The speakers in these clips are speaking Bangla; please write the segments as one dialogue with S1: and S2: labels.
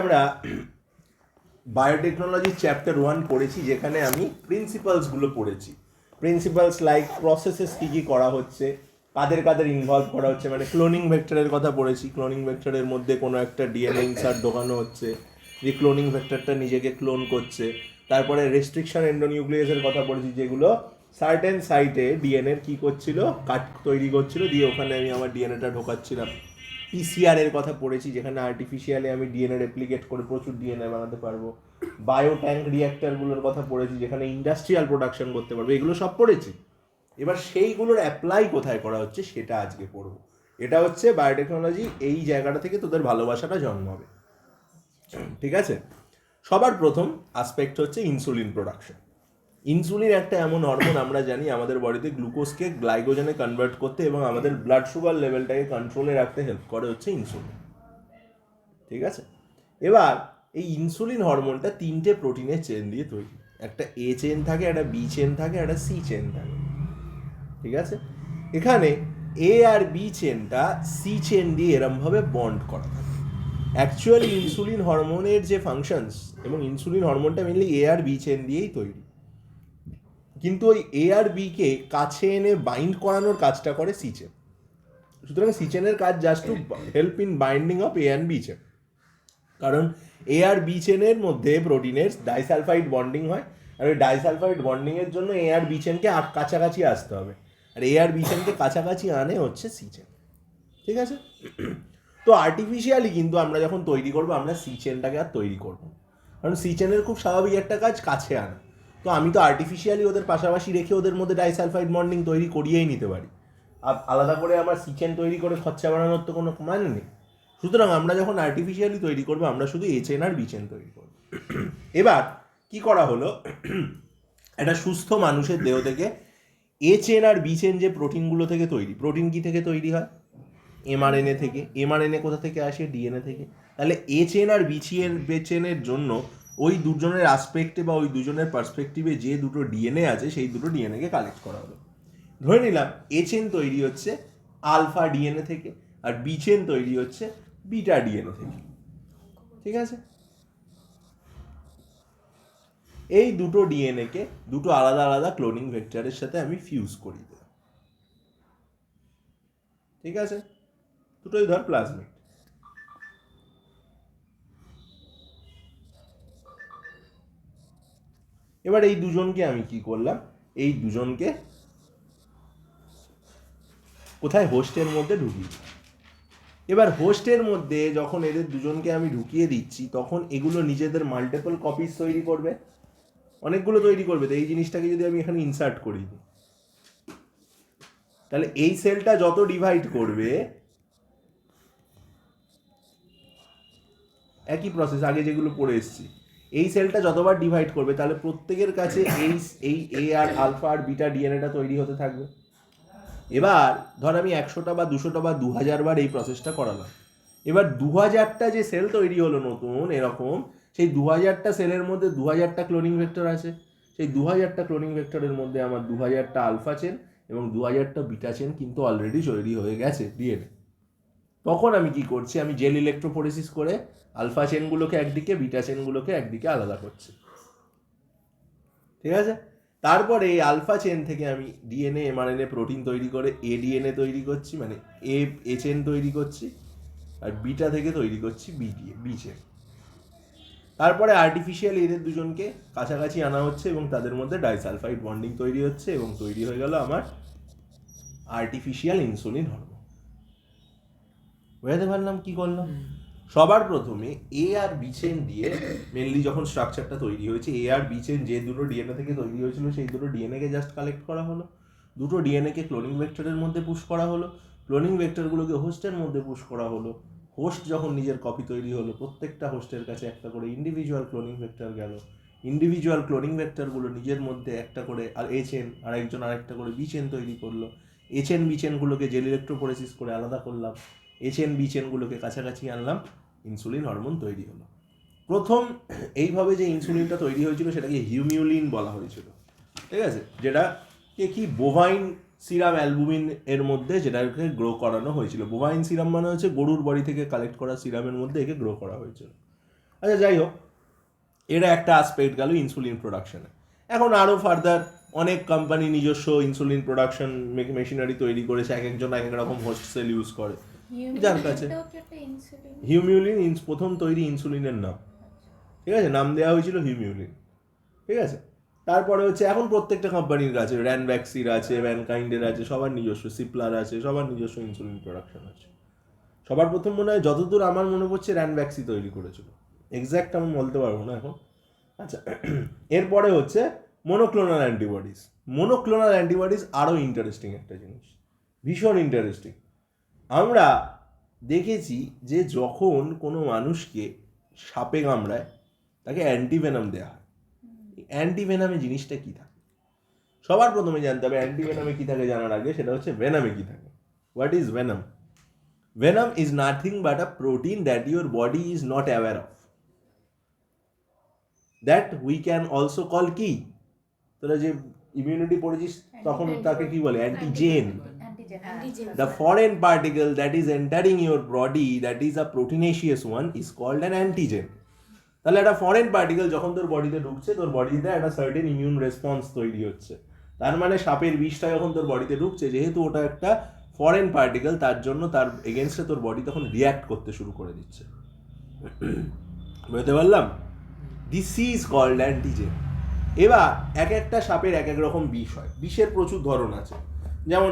S1: আমরা বায়োটেকনোলজি চ্যাপ্টার 1 পড়েছি, যেখানে আমি প্রিন্সিপালসগুলো পড়েছি। প্রিন্সিপালস লাইক প্রসেসেস কী কী করা হচ্ছে, কাদের কাদের ইনভলভ করা হচ্ছে, মানে ক্লোনিং ভেক্টরের কথা পড়েছি। ক্লোনিং ভেক্টরের মধ্যে কোনো একটা ডিএনএ ইনসার্ট ঢোকানো হচ্ছে, যে ক্লোনিং ভেক্টরটা নিজেকে ক্লোন করছে। তারপরে রেস্ট্রিকশন এন্ডোনিউক্লিয়াসের কথা পড়েছি, যেগুলো সার্টেন সাইটে ডিএনএর কী করছিল, কাট তৈরি করছিল, দিয়ে ওখানে আমি আমার ডিএনএটা ঢোকাচ্ছিলাম। পিসিআর এর কথা পড়েছি, যেখানে আর্টিফিশিয়ালি আমি ডিএনএ রেপ্লিকেট করে প্রচুর ডিএনএ বানাতে পারবো। বায়ো ট্যাঙ্ক রিঅ্যাক্টরগুলোর কথা পড়েছি, যেখানে ইন্ডাস্ট্রিয়াল প্রোডাকশন করতে পারবো। এগুলো সব পড়েছি। এবার সেইগুলোর অ্যাপ্লাই কোথায় করা হচ্ছে সেটা আজকে পড়বো। এটা হচ্ছে বায়োটেকনোলজি, এই জায়গাটা থেকে তোদের ভালোবাসাটা জন্মাবে। ঠিক আছে? সবার প্রথম আসপেক্ট হচ্ছে ইনসুলিন প্রোডাকশন। ইনসুলিন একটা এমন হরমোন, আমরা জানি আমাদের বডিতে গ্লুকোজকে গ্লাইকোজেনে কনভার্ট করতে এবং আমাদের ব্লাড সুগার লেভেলটাকে কন্ট্রোলে রাখতে হেল্প করে হচ্ছে ইনসুলিন। ঠিক আছে? এবার এই ইনসুলিন হরমোনটা 3টে প্রোটিনের চেন দিয়ে তৈরি। একটা এ চেন থাকে, একটা বি চেন থাকে, একটা সি চেন থাকে। ঠিক আছে? এখানে এ আর বি চেনটা সি চেন দিয়ে এরমভাবে বন্ড করা থাকে। অ্যাকচুয়ালি ইনসুলিন হরমোনের যে ফাংশনস, এবং ইনসুলিন হরমোনটা মেনলি এ আর বি চেন দিয়েই তৈরি, কিন্তু ওই এ আর বিকে কাছে এনে বাইন্ড করানোর কাজটা করে সি চেন। সুতরাং সি চেনের কাজ just to help in binding of A and B chain. কারণ এ আর বি চেনের মধ্যে প্রোটিনের ডাইসালফাইড বন্ডিং হয়, আর ওই ডাইসালফাইড বন্ডিংয়ের জন্য এ আর বি চেনকে কাছাকাছি আসতে হবে, আর এ আর বি চেনকে কাছাকাছি আনে হচ্ছে সি চেন। ঠিক আছে? তো আর্টিফিশিয়ালি কিন্তু আমরা যখন তৈরি করবো, আমরা সি চেনটাকে আর তৈরি করবো, কারণ সি চেনের খুব স্বাভাবিক একটা কাজ কাছে আনা। তো আমি তো আর্টিফিশিয়ালি ওদের পাশাপাশি রেখে ওদের মধ্যে ডাইসালফাইড বন্ডিং তৈরি করিয়েই নিতে পারি। আলাদা করে আমার সি চেন তৈরি করে খরচা বাড়ানোর তো কোনো মানে নেই। সুতরাং আমরা যখন আর্টিফিশিয়ালি তৈরি করবো, আমরা শুধু এ চেন আর বি চেন তৈরি করবো। এবার কি করা হলো, একটা সুস্থ মানুষের দেহ থেকে এ চেন আর বি চেন যে প্রোটিনগুলো থেকে তৈরি, প্রোটিন কি থেকে তৈরি হয়? এমআরএনএ থেকে। এমআরএনএ কোথা থেকে আসে? ডিএনএ থেকে। তাহলে এ চেন আর বি চেনের জন্য ওই দুজনের আসপেক্টে বা ওই দুজনের পার্সপেক্টিভে যে দুটো ডিএনএ আছে, সেই দুটো ডিএনএকে কালেক্ট করা হলো। ধরে নিলাম এ চেন তৈরি হচ্ছে আলফা ডিএনএ থেকে, আর বি চেন তৈরি হচ্ছে বিটা ডিএনএ থেকে। ঠিক আছে? এই দুটো ডিএনএকে দুটো আলাদা আলাদা ক্লোনিং ভেক্টরের সাথে আমি ফিউজ করি দিলাম। ঠিক আছে? দুটোই ধর প্লাজমিড। এবার এই দুজনকে আমি কি করলাম, এই দুজনকে কোথায়? হোস্টের মধ্যে ঢুকিয়ে। এবার হোস্টের মধ্যে যখন এদের দুজনকে আমি ঢুকিয়ে দিচ্ছি, তখন এগুলো নিজেদের মাল্টিপল কপিস তৈরি করবে, অনেকগুলো তৈরি করবে। তো এই জিনিসটাকে যদি আমি এখানে ইনসার্ট করি, তাহলে এই সেলটা যত ডিভাইড করবে, একই প্রসেস আগে যেগুলো পড়ে এসেছি, এই সেলটা যতবার ডিভাইড করবে, তাহলে প্রত্যেকের কাছে এই এই এ আর আলফা আর বিটা ডিএনএটা তৈরি হতে থাকবে। এবার ধর আমি 100টা বা 200টা বা 2000 বার এই প্রসেসটা করালাম। এবার 2000টা যে সেল তৈরি হলো নতুন এরকম, সেই 2000টা সেলের মধ্যে 2000টা ক্লোনিং ভেক্টর আছে। সেই 2000টা ক্লোনিং ভেক্টরের মধ্যে আমার 2000টা আলফা চেন এবং 2000টা বিটা চেন কিন্তু অলরেডি তৈরি হয়ে গেছে ডিএনএ। তখন আমি কি করছি, আমি জেল ইলেকট্রোফোরেসিস করে আলফা চেনগুলোকে একদিকে, বিটা চেনগুলোকে একদিকে আলাদা করছি। ঠিক আছে? তারপরে এই আলফা চেন থেকে আমি ডিএনএ এমআরএনএ প্রোটিন তৈরি করে এডিএনএ তৈরি করছি, মানে এ চেন তৈরি করছি, আর বিটা থেকে তৈরি করছি বি চেন। তারপরে আর্টিফিশিয়াল এদের দুজনকে কাছাকাছি আনা হচ্ছে এবং তাদের মধ্যে ডাইসালফাইড বন্ডিং তৈরি হচ্ছে, এবং তৈরি হয়ে গেল আমার আর্টিফিশিয়াল ইনসুলিন হরমোন। বুঝাতে পারলাম কি করলাম? সবার প্রথমে এ আর বি চেন দিয়ে মেনলি যখন স্ট্রাকচারটা তৈরি হয়েছে, এ আর বি চেন যে দুটো ডিএনএ থেকে তৈরি হয়েছিল, সেই দুটো ডিএনএকে জাস্ট কালেক্ট করা হলো, দুটো ডিএনএকে ক্লোনিং ভেক্টরের মধ্যে পুশ করা হলো, ক্লোনিং ভেক্টরগুলোকে হোস্টের মধ্যে পুশ করা হলো। হোস্ট যখন নিজের কপি তৈরি হলো, প্রত্যেকটা হোস্টের কাছে একটা করে ইন্ডিভিজুয়াল ক্লোনিং ভেক্টর গেল। ইন্ডিভিজুয়াল ক্লোনিং ভেক্টরগুলো নিজের মধ্যে একটা করে আর এ চেন, আর একজন আরেকটা করে বি চেন তৈরি করলো। এ চেন বি চেনগুলোকে জেল ইলেকট্রোফোরেসিস করে আলাদা করলাম। এ চেন বি চেনগুলোকে কাছাকাছি আনলাম, ইনসুলিন হরমোন তৈরি হলো। প্রথম এইভাবে যে ইনসুলিনটা তৈরি হয়েছিল সেটাকে হিউমিউলিন বলা হয়েছিল। ঠিক আছে? যেটাকে কি বোভাইন সিরাম অ্যালবুমিন এর মধ্যে যেটাকে গ্রো করানো হয়েছিল। বোভাইন সিরাম মানে হচ্ছে গরুর বডি থেকে কালেক্ট করা সিরামের মধ্যে একে গ্রো করা হয়েছিল। আচ্ছা যাই হোক, এটা একটা অ্যাসপেক্ট গেল ইনসুলিন প্রোডাকশনে। এখন আরও ফার্দার অনেক কোম্পানি নিজস্ব ইনসুলিন প্রোডাকশন মেশিনারি তৈরি করেছে, এক একজন এক এক রকম হোস্ট সেল ইউজ করে যার কাছে। হিউমিউলিন প্রথম তৈরি ইনসুলিনের নাম, ঠিক আছে, নাম দেওয়া হয়েছিল হিউমিউলিন, ঠিক আছে। তারপরে হচ্ছে এখন প্রত্যেকটা কোম্পানির কাছে, র্যানভ্যাক্সির আছে, ম্যানকাইন্ডের আছে, সবার নিজস্ব, সিপ্লার আছে, সবার নিজস্ব ইনসুলিন প্রোডাকশন আছে। সবার প্রথম মনে হয় যতদূর আমার মনে পড়ছে র্যানভ্যাক্সি তৈরি করেছিল, এক্স্যাক্ট আমি বলতে পারবো না এখন। আচ্ছা, এরপরে হচ্ছে মনোক্লোনাল অ্যান্টিবডিজ। মনোক্লোনাল অ্যান্টিবডিজ আরও ইন্টারেস্টিং একটা জিনিস, ভীষণ ইন্টারেস্টিং। আমরা দেখেছি যে যখন কোনো মানুষকে সাপে কামড়ায় তাকে অ্যান্টিভেনাম দেওয়া হয়। অ্যান্টিভেনামে জিনিসটা কী থাকে সবার প্রথমে জানতে হবে। অ্যান্টিভেনামে কী থাকে জানার আগে সেটা হচ্ছে ভেনামে কী থাকে। What is venom? Venom is nothing but a protein that your body is not aware of, that we can also call কি, তোরা যে ইমিউনিটি পড়েছিস তখন তাকে কি বলে? Antigen. The foreign particle that is entering your body, that is a proteinaceous one, is called an antigen. তাহলে একটা ফরেন পার্টিকেল যখন তোর বডিতে ঢুকছে, তোর বডিতে একটা সার্টেন ইমিউন রেসপন্স তৈরি হচ্ছে। তার মানে সাপের বিষটা যখন তোর বডিতে ঢুকছে, যেহেতু ওটা একটা ফরেন পার্টিকেল, তার জন্য তার এগেনস্টে তোর বডি তখন রিয়াক্ট করতে শুরু করে দিচ্ছে। বুঝতে পারলাম? This is called antigen. এবার এক একটা সাপের এক এক রকম বিষ হয়। বিষের প্রচুর ধরন আছে, যেমন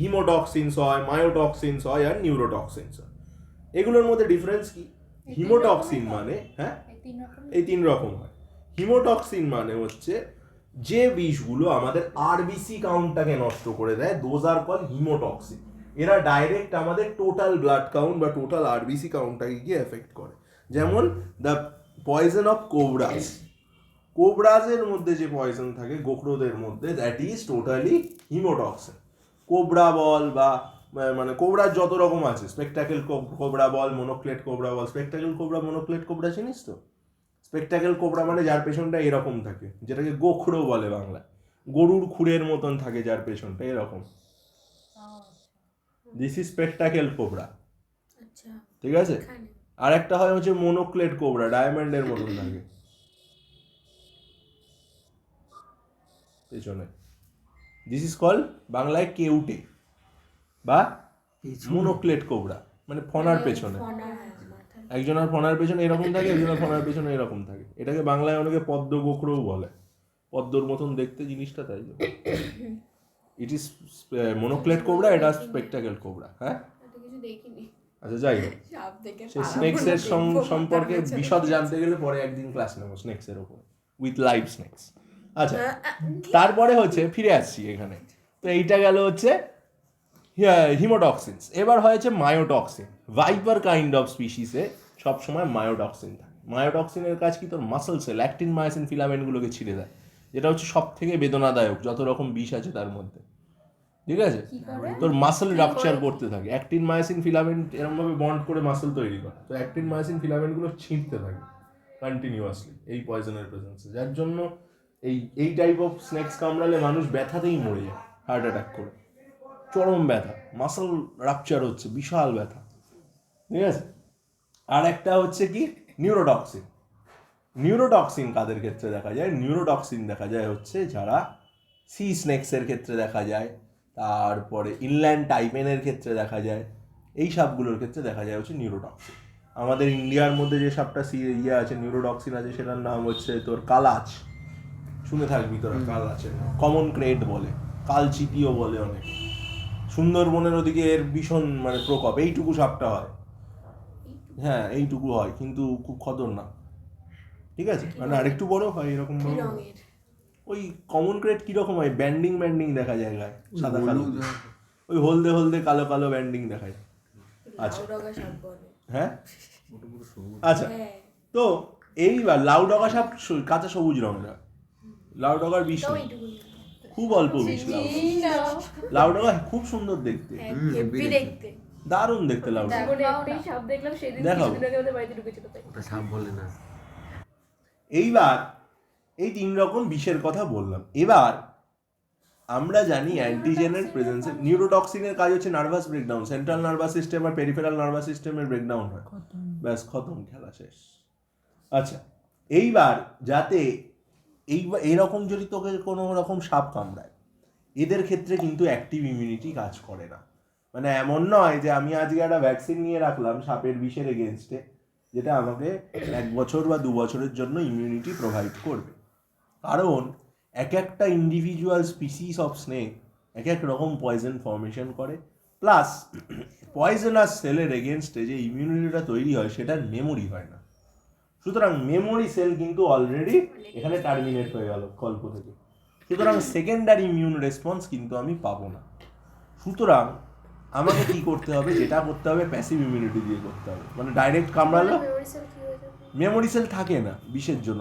S1: হিমোটক্সিনস হয়, মায়োটক্সিনস হয়, আর নিউরোটক্সিনস হয়। এগুলোর মধ্যে ডিফারেন্স কি? হিমোটক্সিন মানে এই তিন রকম হয়। হিমোটক্সিন মানে হচ্ছে যে বিষগুলো আমাদের আরবিসি কাউন্টটাকে নষ্ট করে দেয়, দোজ আর কল হিমোটক্সিন। এরা ডাইরেক্ট আমাদের টোটাল ব্লাড কাউন্ট বা টোটাল আরবিসি কাউন্টটাকে গিয়ে এফেক্ট করে। যেমন দ্য পয়জন অফ কোবরাস, কোবরাজের মধ্যে যে পয়জন থাকে গোখরোদের মধ্যে, that is totally haemotoxin. Cobra বল বা মানে কোবরার যত রকম আছে, স্পেকটাকেল কোবরা বল, মোনোক্লেট কোবরা বল। স্পেকটাকেল কোবরা, মোনোক্লেট কোবরা চিনিস তো? স্পেকটাকেল কোবরা মানে যার পেছনটা এরকম থাকে, যেটাকে গোখরো বলে বাংলায়। গরুর খুরের মতন থাকে যার পেছনটা এরকম, দিস ইজ স্পেকটাকেল কোবরা, ঠিক আছে। আর একটা হয় হচ্ছে মোনোক্লেট কোবরা, ডায়মন্ডের মতন থাকে পেছনে। দিস ইজ কল বাংলায় কেউটে বা মোনোক্লেট কোবরা, মানে ফনার পেছনে। একজনের ফনার পেছনে এরকম থাকে, একজনের ফনার পেছনে এরকম থাকে। এটাকে বাংলায় অনেকে পদ্ম গোখরোও বলে, পদ্মর মতন দেখতে জিনিসটা, তাই ইট ইজ মোনোক্লেট কোবরা, এটা স্পেকটাকেল কোবরা। হ্যাঁ, আচ্ছা যাই হোক, সে স্নেকসের সম্পর্কে বিশদ জানতে গেলে পরে একদিন ক্লাস নেবো স্নেকসের ওপর, উইথ লাইভ স্নেকস। আচ্ছা, তারপরে হচ্ছে ফিরে আসছি এখানে। তো এইটা গেল হচ্ছে হিমোটক্সিনস। এবার হয়েছে মায়োটক্সিন। ভাইপার কাইন্ড অফ স্পিসিসে সবসময় মায়োটক্সিন থাকে। মায়োটক্সিনের কাজ কি? তোর মাসেলসে ল্যাকটিন মায়োসিন ফিলামেন্টগুলোকে ছিঁড়ে দেয়, যেটা হচ্ছে সব থেকে বেদনাদায়ক যত রকম বিষ আছে তার মধ্যে, ঠিক আছে। তোর মাসেল রাপচার করতে থাকে, অ্যাক্টিন মায়োসিন ফিলামেন্ট এরকমভাবে বন্ড করে মাসেল তৈরি করে, তো অ্যাক্টিন মায়োসিন ফিলামেন্টগুলো ছিঁড়তে থাকে কন্টিনিউয়াসলি এই পয়জনের প্রেজেন্সে, যার জন্য এই টাইপ অফ স্নেকস কামড়ালে মানুষ ব্যথাতেই মরে যায়, হার্ট অ্যাটাক করে, চরম ব্যথা, মাসেল রাপচার হচ্ছে, বিশাল ব্যথা, ঠিক আছে। আর একটা হচ্ছে কি নিউরোটক্সিন। নিউরোটক্সিন কাদের ক্ষেত্রে দেখা যায়? নিউরোটক্সিন দেখা যায় হচ্ছে যারা সি স্নেকসের ক্ষেত্রে দেখা যায়, তারপরে ইনল্যান্ড টাইপেনের ক্ষেত্রে দেখা যায়, এই সাপগুলোর ক্ষেত্রে দেখা যায় হচ্ছে নিউরোটক্সিন। আমাদের ইন্ডিয়ার মধ্যে যে সাপটা আছে নিউরোটক্সিন আছে, সেটার নাম হচ্ছে তোর কালাচ, শুনে থাকবি তোরা, কালাচের কমন ক্রেড বলে, কালচিতিও বলে অনেক। সুন্দরবনের ওদিকে এর ভীষণ মানে প্রকোপ, এইটুকু সাপটা হয়, হ্যাঁ এইটুকু হয়, কিন্তু খুব খতরনাক, ঠিক আছে। মানে আরেকটু বড় হয় এরকম বড়। ওই কমন ক্রেড কিরকম হয়? ব্যান্ডিং দেখা যায় গায়ে, সাদা কালো, ওই হলদে হলদে কালো কালো ব্যান্ডিং দেখা যায়। আচ্ছা, হ্যাঁ আচ্ছা, তো এইবার লাউডগা সাপ কাঁচা সবুজ রঙটা, লাউডগার বিষ খুব অল্প বিষ, লাউডগা খুব সুন্দর দেখতে, দারুণ দেখতে লাউডগা। দেখাও, এইবার এই তিন রকম বিষের কথা বললাম। এবার আমরা জানি অ্যান্টিজেনের প্রেজেন্সে নিউরোটক্সিনের কাজ হচ্ছে nervous breakdown, central nervous system আর পেরিফেরাল নার্ভাস সিস্টেমের ব্রেকডাউন হয়, ব্যাস খতম, খেলা শেষ। আচ্ছা, এইবার যাতে এরকম যদি তোকে কোনো রকম সাপ কামড়ায়, এদের ক্ষেত্রে কিন্তু অ্যাক্টিভ ইমিউনিটি কাজ করে না। মানে এমন নয় যে আমি আজকে একটা ভ্যাকসিন নিয়ে রাখলাম সাপের বিষের এগেনস্টে, যেটা আমাকে 1 বছর বা 2 বছরের জন্য ইমিউনিটি প্রোভাইড করবে। কারণ এক একটা ইন্ডিভিজুয়াল স্পিসিস অফ স্নেক এক এক রকম পয়জন ফর্মেশন করে, প্লাস পয়জনাস সেলের এগেনস্টে যে ইমিউনিটিটা তৈরি হয় সেটার মেমোরি হয় না। সুতরাং মেমোরি সেল কিন্তু অলরেডি এখানে টার্মিনেট হয়ে গেল কল্প থেকে। সুতরাং সেকেন্ডারি ইমিউন রেসপন্স কিন্তু আমি পাবো না। সুতরাং আমাকে কি করতে হবে, যেটা করতে হবে প্যাসিভ ইমিউনিটি দিয়ে করতে হবে। মানে ডাইরেক্ট কামড়ালো, মেমোরি সেল থাকে না বিষের জন্য,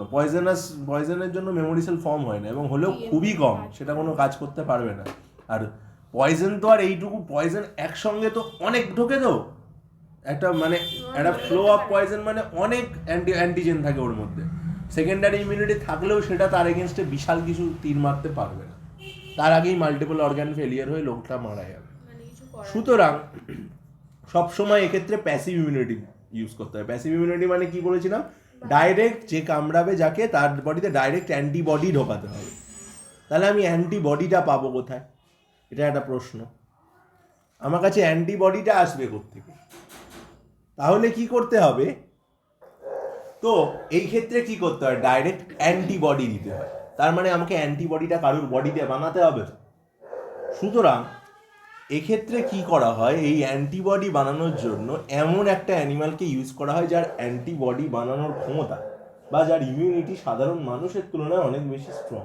S1: পয়জনের জন্য মেমোরি সেল ফর্ম হয় না, এবং হলেও খুবই কম, সেটা কোনো কাজ করতে পারবে না। আর পয়জন তো আর এইটুকু পয়জন একসঙ্গে তো অনেক ঢোকে, তো একটা মানে একটা ফ্লো অফ পয়জন মানে অনেক অ্যান্টিজেন থাকে ওর মধ্যে। সেকেন্ডারি ইমিউনিটি থাকলেও সেটা তার এগেনস্টে বিশাল কিছু তীর মারতে পারবে না, তার আগেই মাল্টিপল অর্গান ফেলিয়ার হয়ে লোকটা মারা যাবে। সুতরাং সবসময় এক্ষেত্রে প্যাসিভ ইমিউনিটি ইউজ করতে হবে। প্যাসিভ ইমিউনিটি মানে কি বলেছিলাম, ডাইরেক্ট যে কামড়াবে যাকে তার বডিতে ডাইরেক্ট অ্যান্টিবডি ঢোকাতে হবে। তাহলে আমি অ্যান্টিবডিটা পাবো কোথায়, এটা একটা প্রশ্ন। আমার কাছে অ্যান্টিবডিটা আসবে কোত্থেকে? তাহলে কি করতে হবে, তো এই ক্ষেত্রে কি করতে হয়, ডাইরেক্ট অ্যান্টিবডি দিতে হয়। তার মানে আমাকে অ্যান্টিবডিটা কারোর বডিতে বানাতে হবে। সুতরাং এক্ষেত্রে কি করা হয়, এই অ্যান্টিবডি বানানোর জন্য এমন একটা অ্যানিমালকে ইউজ করা হয় যার অ্যান্টিবডি বানানোর ক্ষমতা বা যার ইমিউনিটি সাধারণ মানুষের তুলনায় অনেক বেশি স্ট্রং।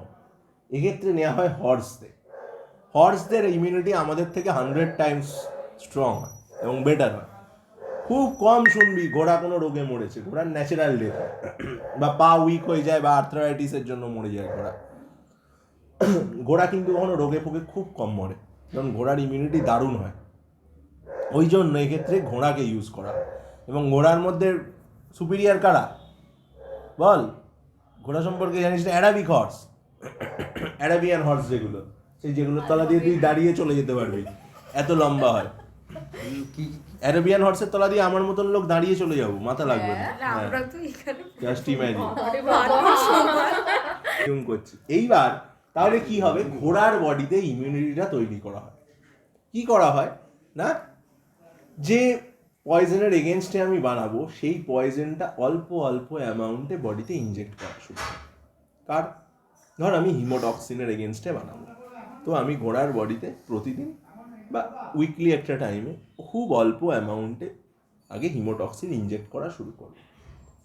S1: এক্ষেত্রে নেওয়া হয় হর্সদের। হর্সদের ইমিউনিটি আমাদের থেকে 100 টাইমস স্ট্রং হয় এবং বেটার হয়। খুব কম শুনবি ঘোড়া কোনো রোগে মরেছে, ঘোড়ার ন্যাচারাল ডেথ হয়, বা পা উইক হয়ে যায় বা আর্থ্রাইটিসের জন্য মরে যায় ঘোড়া। ঘোড়া কিন্তু কখনো রোগে ফোগে খুব কম মরে, কারণ ঘোড়ার ইমিউনিটি দারুণ হয়। ওই জন্য এক্ষেত্রে ঘোড়াকে ইউজ করা হয়। এবং ঘোড়ার মধ্যে সুপিরিয়ার কারা বল, ঘোড়া সম্পর্কে জানিস না? অ্যারাবিক হর্স, অ্যারাবিয়ান হর্স যেগুলো, সেই যেগুলোর তলা দিয়ে তুই দাঁড়িয়ে চলে যেতে পারবি, এত লম্বা হয়। অ্যারাবিয়ান হর্সের তলা দিয়ে আমার মতন লোক দাঁড়িয়ে চলে যাবো, মাথা লাগবে না। জাস্ট ইমাজিন করছি। এইবার তাহলে কি হবে, ঘোড়ার বডিতে ইমিউনিটিটা তৈরি করা হয়। কি করা হয় না, যে পয়জনের এগেনস্টে আমি বানাবো সেই পয়জনটা অল্প অল্প অ্যামাউন্টে বডিতে ইনজেক্ট করা শুরু হয়। কার, ধর আমি হিমোটক্সিনের এগেনস্টে বানাবো, তো আমি ঘোড়ার বডিতে প্রতিদিন বা উইকলি একটা টাইমে খুব অল্প অ্যামাউন্টে আগে হিমোটক্সিন ইনজেক্ট করা শুরু করব।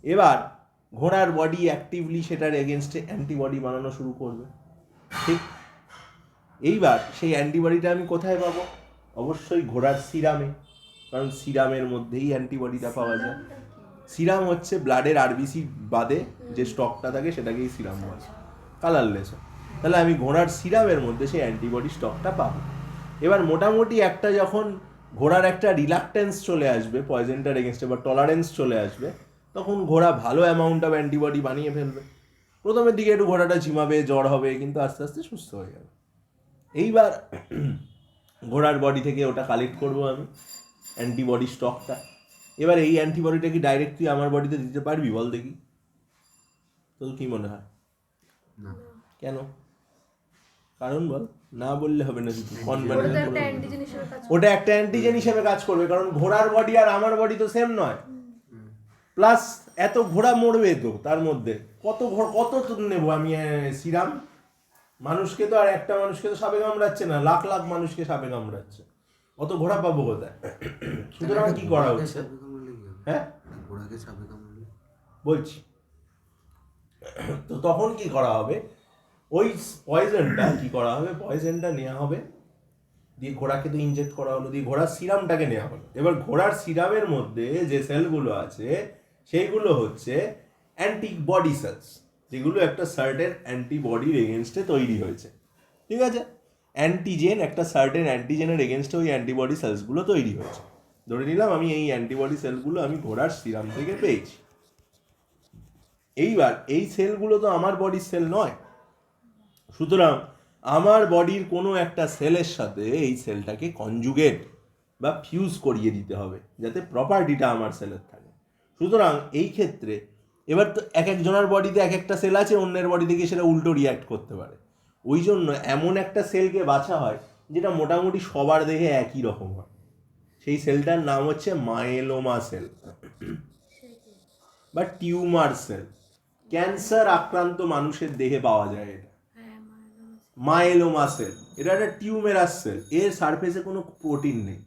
S1: এবার ঘোড়ার বডি অ্যাক্টিভলি সেটার এগেনস্টে অ্যান্টিবডি বানানো শুরু করবে, ঠিক? এইবার সেই অ্যান্টিবডিটা আমি কোথায় পাবো? অবশ্যই ঘোড়ার সিরামে, কারণ সিরামের মধ্যেই অ্যান্টিবডিটা পাওয়া যায়। সিরাম হচ্ছে ব্লাডের আরবিসি বাদে যে স্টকটা থাকে সেটাকেই সিরাম বলে, কালারলেস। তাহলে আমি ঘোড়ার সিরামের মধ্যে সেই অ্যান্টিবডি স্টকটা পাবো। এবার মোটামুটি একটা যখন ঘোড়ার একটা রিলাক্টেন্স চলে আসবে পয়জনটার এগেনস্টে, বা টলারেন্স চলে আসবে, তখন ঘোড়া ভালো অ্যামাউন্ট অফ অ্যান্টিবডি বানিয়ে ফেলবে। প্রথমের দিকে একটু ঘোড়াটা ঝিমাবে, জ্বর হবে, কিন্তু আস্তে আস্তে সুস্থ হয়ে যাবে। এইবার ঘোড়ার বডি থেকে ওটা কালেক্ট করবো আমি, অ্যান্টিবডি স্টকটা। এবার এই অ্যান্টিবডিটা কি ডাইরেক্ট তুই আমার বডিতে দিতে পারবি বল দেখি? তোর কি মনে হয়? কেন? কারণ বল, না বললে হবে না শুধু ওটা একটা অ্যান্টিজেন হিসেবে কাজ করবে, কারণ ঘোড়ার বডি আর আমার বডি তো সেম নয়। প্লাস এত ঘোড়া মরবে তো, তার মধ্যে কত নেবো আমি সিরাম? মানুষকে তো আর একটা মানুষকে তো সাপে কামড়াচ্ছে না, লাখ লাখ মানুষকে সাপে কামড়াচ্ছে, অত ঘোড়া পাবো কোথায়? সুতরাং কি করা হচ্ছে, হ্যাঁ বলছি, তো তখন কি করা হবে, ওই পয়জনটা কি করা হবে, পয়জনটা নেওয়া হবে, দিয়ে ঘোড়াকে তো ইনজেক্ট করা হলো, দিয়ে ঘোড়ার সিরামটাকে নেওয়া হলো। এবার ঘোড়ার সিরামের মধ্যে যে সেলগুলো আছে সেইগুলো হচ্ছে অ্যান্টিবডি সেলস, যেগুলো একটা সার্টেন অ্যান্টিবডির এগেনস্টে তৈরি হয়েছে, ঠিক আছে? অ্যান্টিজেন, একটা সার্টেন অ্যান্টিজেনের এগেনস্টে ওই অ্যান্টিবডি সেলসগুলো তৈরি হয়েছে। ধরে নিলাম আমি এই অ্যান্টিবডি সেলগুলো আমি ঘোড়ার সিরাম থেকে পেয়েছি। এইবার এই সেলগুলো তো আমার বডির সেল নয়, সুতরাং আমার বডির কোনো একটা সেলের সাথে এই সেলটাকে কনজুগেট বা ফিউজ করিয়ে দিতে হবে, যাতে প্রপার্টিটা আমার সেলের থাকে। সুতরাং এই ক্ষেত্রে এবার তো এক একজনের বডিতে এক একটা সেল আছে, অন্যের বডিতে গিয়ে সেটা উল্টো রিয়াক্ট করতে পারে। ওই জন্য এমন একটা সেলকে বাছা হয় যেটা মোটামুটি সবার দেহে একই রকম হয়। সেই সেলটার নাম হচ্ছে মায়েলোমা সেল বা টিউমার সেল। ক্যান্সার আক্রান্ত মানুষের দেহে পাওয়া যায় এটা মায়েলোমা সেল। এটা একটা টিউমেরাস সেল, এর সারফেসে কোনো প্রোটিন নেই,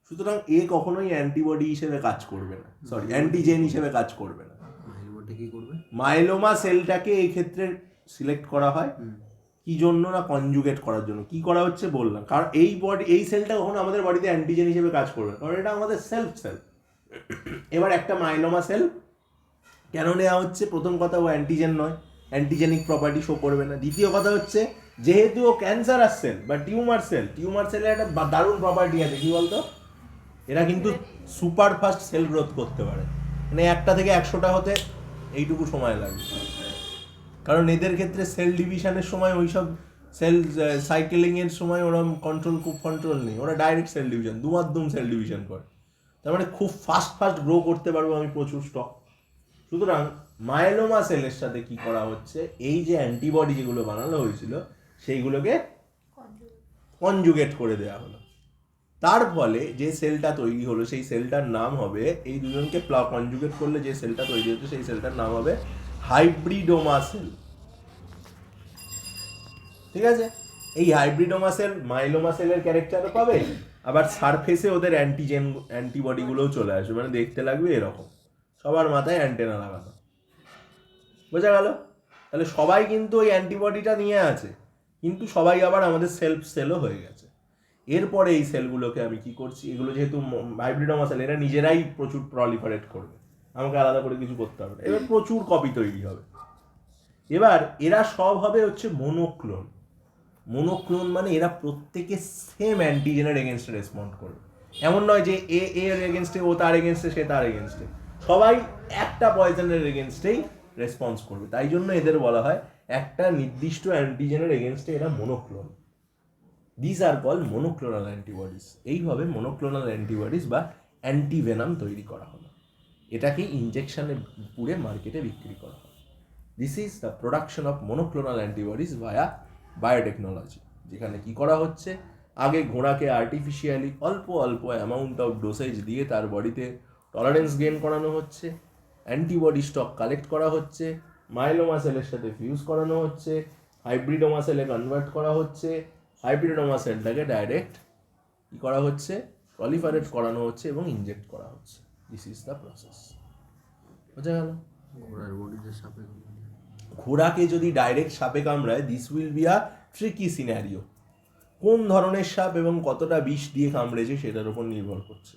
S1: সুতরাং এ কখনোই অ্যান্টিবডি হিসেবে কাজ করবে না, সরি অ্যান্টিজেন হিসেবে কাজ করবে না। মায়েলোমা সেলটাকে এই ক্ষেত্রে সিলেক্ট করা হয় কি জন্য না, কনজুগেট করার জন্য। কি করা হচ্ছে বললাম, কারণ এই সেলটা কখনো আমাদের বডিতে অ্যান্টিজেন হিসেবে কাজ করবে না, কারণ এটা আমাদের সেলফ সেল। এবার একটা মাইলোমা সেল কেন নেওয়া হচ্ছে? প্রথম কথা, ও অ্যান্টিজেন নয়, অ্যান্টিজেনিক প্রপার্টি শো করবে না। দ্বিতীয় কথা হচ্ছে, যেহেতু ও ক্যান্সারাস সেল বা টিউমার সেলের একটা দারুণ প্রপার্টি আছে, কি বলতো, এরা কিন্তু সুপার ফাস্ট সেল গ্রোথ করতে পারে। মানে 1টা থেকে 100টা হতে এইটুকু সময় লাগে, কারণ এদের ক্ষেত্রে সেল ডিভিশনের সময় ওইসব সেল সাইকেলিংয়ের সময় ওরম কন্ট্রোল নেই, ওরা ডাইরেক্ট সেল ডিভিশন দুম সেল ডিভিশন করে। তার মানে খুব ফাস্ট গ্রো করতে পারবো আমি প্রচুর স্টক। সুতরাং মায়েলোমা সেলের সাথে কি করা হচ্ছে, এই যে অ্যান্টিবডি যেগুলো বানানো হয়েছিল সেইগুলোকে কনজুগেট করে দেওয়া হলো। তার ফলে যে সেলটা তৈরি হলো সেই সেলটার নাম হবে, এই দুজনকে কনজুগেট করলে যে সেলটা তৈরি হচ্ছে সেই সেলটার নাম হবে হাইব্রিডোমা সেল। ঠিক আছে, এই হাইব্রিডোমা সেল মাইলোমা সেলের ক্যারেক্টারও পাবে, আবার সারফেসে ওদের অ্যান্টিবডিগুলোও চলে আসবে, মানে দেখতে লাগবে এরকম, সবার মাথায় অ্যান্টেনা লাগানো। বোঝা গেল? তাহলে সবাই কিন্তু ওই অ্যান্টিবডিটা নিয়ে আছে, কিন্তু সবাই আবার আমাদের সেলফ সেলও হয়ে গেছে। এরপরে এই সেলগুলোকে আমি কি করছি, এগুলো যেহেতু হাইব্রিডোমা সেল, এরা নিজেরাই প্রচুর প্রলিফারেট করবে, আমাকে আলাদা করে কিছু করতে হবে না। এবার প্রচুর কপি তৈরি হবে। এবার এরা সব হবে হচ্ছে মোনোক্লোন। মোনোক্লোন মানে এরা প্রত্যেকে সেম অ্যান্টিজেনের এগেনস্টে রেসপন্ড করবে। এমন নয় যে এর এগেনস্টে ও তার এগেনস্টে সে তার এগেনস্টে, সবাই একটা পয়জনের এগেনস্টেই রেসপন্স করবে। তাই জন্য এদের বলা হয় একটা নির্দিষ্ট অ্যান্টিজেনের এগেনস্টে এরা monoclone. This are called monoclonal antibodies. এইভাবে মোনোক্লোনাল অ্যান্টিবডিজ বা অ্যান্টিভেনাম তৈরি করা হলো, এটাকে ইনজেকশনে পুড়ে মার্কেটে বিক্রি করা হয়। This is the production of monoclonal antibodies via biotechnology. যেখানে কি করা হচ্ছে, আগে ঘোড়াকে আর্টিফিশিয়ালি অল্প অ্যামাউন্ট অফ ডোসেজ দিয়ে তার বডিতে টলারেন্স গেইন করানো হচ্ছে, অ্যান্টিবডি স্টক কালেক্ট করা হচ্ছে, মাইলোমা সেলের সাথে ফিউজ করানো হচ্ছে, হাইব্রিডোমা সেলে কনভার্ট করা হচ্ছে, হাইব্রিডোমা সেলটাকে ডাইরেক্ট কি করা হচ্ছে, প্রলিফারেট করানো হচ্ছে এবং ইনজেক্ট করা হচ্ছে। This is the process. বোঝা গেল? ঘোড়াকে যদি ডাইরেক্ট সাপে কামড়ায়, this will be a tricky scenario. কোন ধরনের সাপ এবং কতটা বিষ দিয়ে কামড়েছে সেটার উপর নির্ভর করছে।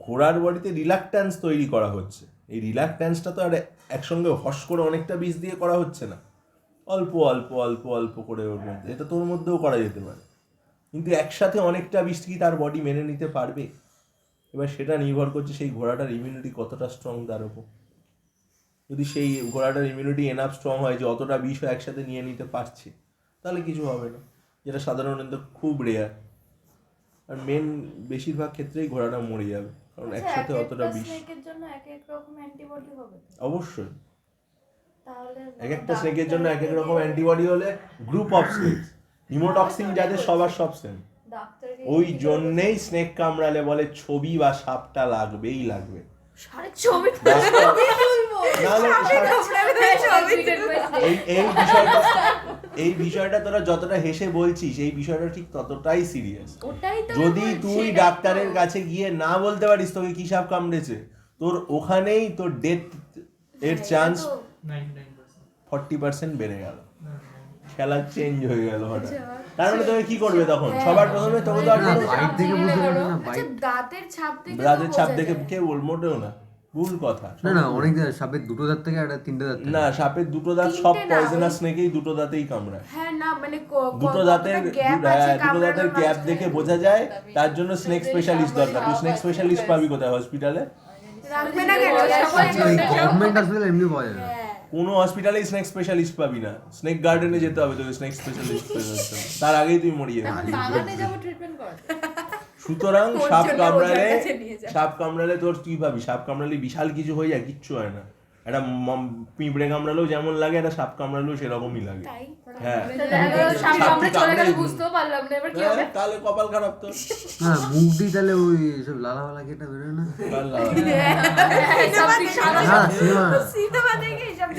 S1: ঘোড়ার বডিতে রিলাক্ট্যান্স তৈরি করা হচ্ছে, এই রিলাক্ট্যান্সটা তো আর একসঙ্গে হস করে অনেকটা বিষ দিয়ে করা হচ্ছে না, অল্প করে ওর মধ্যে, এটা তোর মধ্যেও করা যেতে পারে, কিন্তু একসাথে অনেকটা বিষ কি তার বডি মেনে নিতে পারবে? এবার সেটা নির্ভর করছে সেই ঘোড়াটার ইমিউনিটি কতটা স্ট্রং তার উপর। যদি সেই ঘোড়াটার ইমিউনিটি এনাফ স্ট্রং হয় যে অতটা বিষ একসাথে নিয়ে নিতে পারছে, তাহলে কিছু হবে না, যেটা সাধারণত খুব রেয়ার। আর বেশিরভাগ ক্ষেত্রেই ঘোড়াটা মরে যাবে, কারণ একসাথে অতটা বিষ। অবশ্যই এক একটা স্নেকের জন্য এক এক রকম অ্যান্টিবডি হলে গ্রুপ অফ স্নেকস, হিমোটক্সিন যাদের সবার সব সেম। ওই জন্যেই স্নেক কামড়ালে বলে ছবি বা সাপটা লাগবেই লাগবে। এই বিষয়টা তোরা যতটা হেসে বলছিস, এই বিষয়টা ঠিক ততটাই সিরিয়াস। যদি তুই ডাক্তারের কাছে গিয়ে না বলতে পারিস তোকে কি সাপ কামড়েছে, তোর ওখানেই তোর ডেথ এর চান্স 40% বেড়ে গেল, খেলা চেঞ্জ হয়ে গেল হঠাৎ। তার মানে তোকে কি করবে তখন? সবার প্রথমে তোকে তো দাঁতের ছাপ দেখে কেউ মোটেও না, ভুল কথা।
S2: না অনেক সাপের দুটো দাঁত থেকে একটা তিনটে দাঁত
S1: না, সাপের দুটো দাঁত সব পয়জনাস স্নেকেই দুটো দাঁতেই কামড়ায়।
S3: হ্যাঁ না মানে
S1: দুটো দাঁতের গ্যাপ দেখে বোঝা যায়, তার জন্য স্নেক স্পেশালিস্ট দরকার। তুই স্নেক স্পেশালিস্ট পাবি কোথায়? হসপিটালে?
S2: গভর্নমেন্ট হাসপাতালে এমনি পাওয়া যায় না,
S1: কোনো হসপিটালেই স্নেক স্পেশালিস্ট পাবি না। স্নেক গার্ডেনে যেতে হবে তোকে স্নেক স্পেশালিস্ট পেতে, তার আগেই তুই মরিয়ে যাবি। সুতরাং সাপ কামড়ালে তোর তুই ভাবি সাপ কামড়ালে বিশাল কিছু হয়ে যায়, কিচ্ছু হয় না। একটা পিঁপড়ে কামড়ালেও যেমন লাগে, একটা সাপ কামড়ালেও সেরকমই লাগে।
S3: তাই
S1: হ্যাঁ
S3: আমরা চলে গেলে বুঝতেও পারলাম না, এবার কি হবে?
S1: তাহলে কপাল খারাপ তো।
S2: হ্যাঁ মুখ দিয়ে তাহলে ওই সব লালা ফালা কেটে বেরোয় না।
S1: কাল লাগা।
S3: সব ঠিক সাদা
S2: হ্যাঁ সিনেমা
S4: সিনেমা দেখে এইসব